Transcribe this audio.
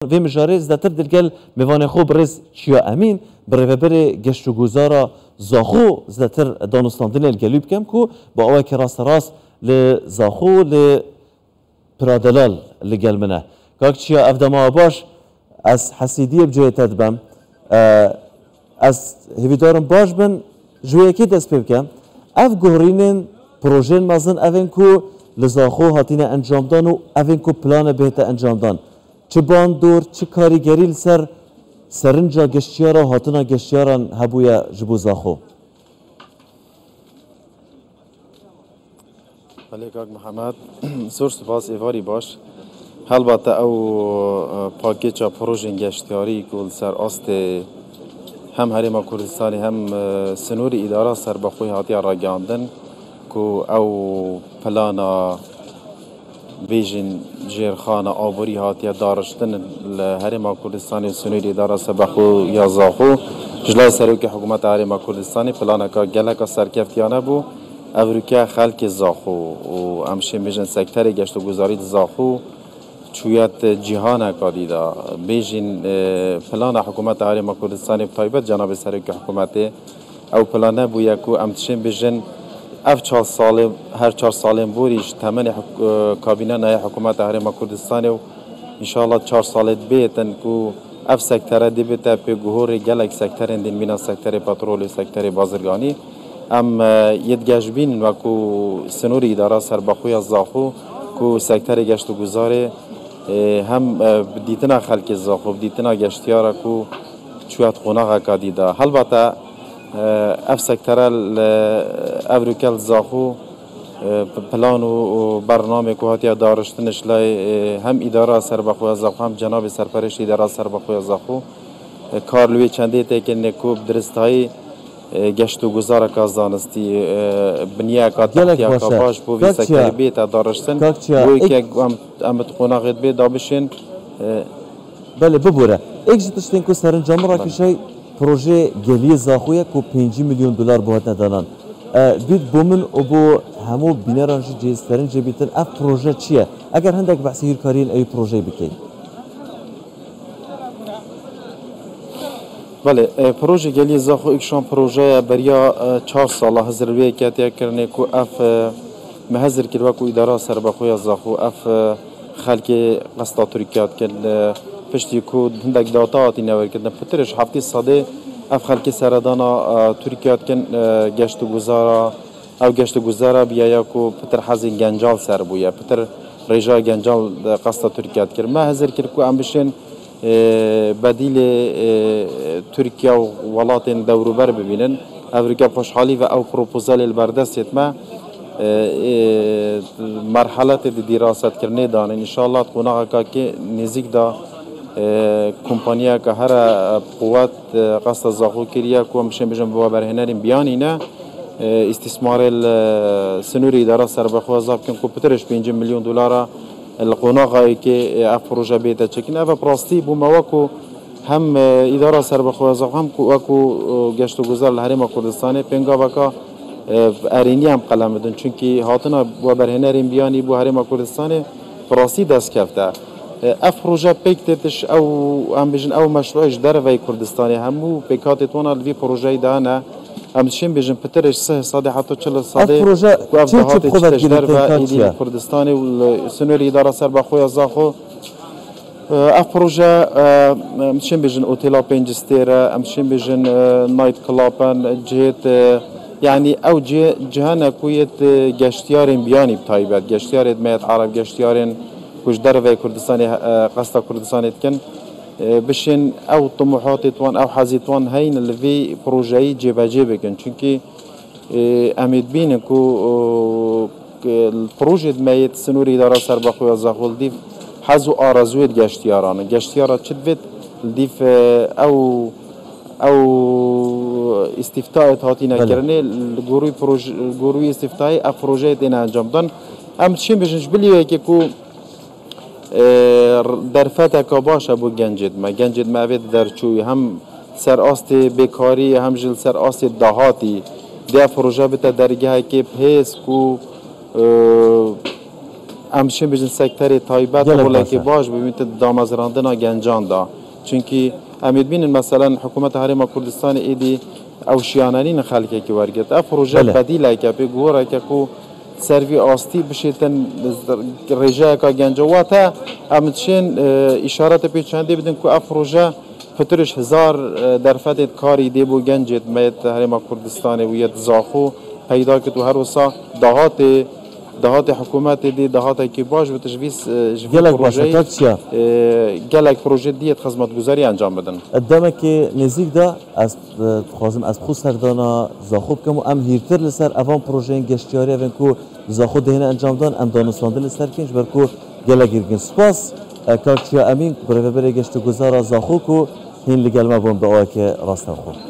وی مجاری زدتر دلگل میوان خوب رز چیا امین برای بره گشت و گذارا زاخو زدتر دانستاندن الگلیب کم کو با اوه که راست لزاخو لپرادلال لگل منه که چیا افدما باش از حسیدی بجای تدبم از هیویدارم باش بن جوی کی دست بکم اف گهرینن پروژه مازن اوین کو لزاخو هاتینه انجام دان و اوین کو پلان بهت انجام دان چه باندور چه کاریگری سرنجا گشتیارا هاتنا گشتیاران هبویا جبو زاخو علیک محمد زور سپاس ایواری باش البته او پاکیجا پروژه گشتیاری کل سر است هم هرما کردستانی هم سنوری اداره سر بخوی هاتی راگاندن کو او پلانا بیجن جیرخانه آبوری هاتیه دارشتن هرما کردستانی سنوری اداره سر بخوی یا زاخو جلای سروک حکومت هرما کردستانی پلانا که گلک سرکفتیانه بو اوروکه خلک زاخو و امشه بیجن سکتر گشت و گذارید زاخو چویت جهان کادیدا بیجین پلان حکومت هرما کردستان بتایبت جناب سروک حکومت او پلانه بویا کو امتشین بیجن اف 4 سال هر 4 سال بوریش تمن کابینه نای حکومت هرما کردستان و ان شاء الله 4 سال بیتن کو اف سکتر دیبته په گهور گلک سکتر اندین مینا سکتر پترول سکتر بازرگانی ام یدگجبین و کو سنوری اداره سر بخوی زاخو کو سکتر گشت و گذاره هم دیتنا خلک زاخو دیتنا گشتیارا کو چویت خوناغا کادیدا البته اف سکترال اوروکل زاخو پلان و برنامه که هاتیا دارشتنش لای هم اداره سر بخوی زاخو هم جناب سرپرست اداره سر بخوی زاخو کارلوی چنده تکن کوب درستایی گشت و گذار کازدانستی بنیه کاتیا کاواش بو وی سکتر بیت دارشتن بوی که ام تخوناغت بی دابشین بله ببوره اگزیتشتین که سرنجام را کشای پروژه گلی زاخویه که 5 میلیون دلار باید ندانن بید بومن و بو همو بینرانجی جیسترین جبیتن اف پروژه چیه؟ اگر هندک بحثی هیرکارین ای پروژه بکن بله پروژه گلی زاخو اکشان پروژه بریا 4 سال هزر وی کاتیا کرنه کو اف مهزر کلوا کو اداره سر بخوی زاخو اف خلک قسطا ترکیات کن پشتی کو هندک داتا نور کردن پترش هفته ساده اف خلک سردانا ترکیات کن گشت گزارا او گشت گزارا بیا کو پتر حزین گنجال سر بویا پتر رجا گنجال قسطا ترکیات کرد ما هزر کل کو ام بشن بدیل ترکیه و ولات دوروبر ببینن امریکا خوشحالی و او پروپوزال البردست ما مرحله دراست کرنه دان ان شاء الله تكون که نزیک دا کمپانیا که هر قوت قصد زاخو کریه که مشن بجن بوا برهنرین بیانی نه استثمار سنوری اداره سر بخوا زاب کن کمپیوترش 5 میلیون دلار القناغه که اف پروژه بیت چکن اف پراستی بو مواکو هم اداره سر بخوا زاب هم کو گشت و گذار الحرم کردستان پنگا وکا ارینی هم قلم بدن چونکی هاتنا بوا برهنرین بیانی بو حرم کردستان پراستی دست کفته اف پروژه پیکتش او هم بجن او مشروعش در وی کردستانی همو پیکات تونا الوی پروژه دانه همشین بجن پترش 3 ساده حتی 40 ساده اف پروژه چه خوبت در وی کردستانی و سنوری اداره سر بخوی زاخو اف پروژه همشین بجن اوتیلا 5 ستاره همشین بجن نایت کلابن جهت يعني او جهان کویت گشتیارین بیانی بتایبت گشتیار ادمیت عرب گشتیارین کش در وی کردستانی قصد کردستانی کن بشین او طموحات توان او حزیتوان هین لوی پروژه‌ای جبهه بکن چونکی امید بین کو پروژه ادمیت سنوری اداره سر بخوی زاخول دیف حزو آرزویت گشتیارانه گشتیارات چد بید دیف او استفتاء هاتی نکرنه گروی استفتاء اف پروژه دین انجام دادن ام چیم بجنش بلیه که کو در فتح باشه بو گنجد ما وید در چوی هم سر آست بیکاری هم جل سر آست دهاتی ده پروژه بتا درگاه که پیس کو امشین بجن سکتر تایبت ولی که باش ببینید دامازراندنا گنجان دا چونکی امید بینن مثلا حکومت هرم کردستان ایدی اوشیانانین خلقی که ورگت اف پروژه بدیل که به گوره که کو سروی آستی بشیتن رجاء کا گنجوات امتشین اشارات پیچنده بدن کو اف پروژه فترش 1000 درفت کاری دی بو گنجت میت هرم کردستان ویت زاخو پیدا که تو هر وسا دهات حکومت دی دهات کی باش و تجویز پروژه گلک پروژه دیت خدمت گذاری انجام بدن قدامه که نزدیک دا از خواستم از خود سردانا زاخوب کم ام هیرتر لسر اوان پروژه گشتیاری اون کو زاخو دهنه انجام دادن ام دانستانده لسر کنج برکو گلک گرگن سپاس کارچیا امین برای گشت گذار زاخو کو هین لگل ما بون به آه که راست خود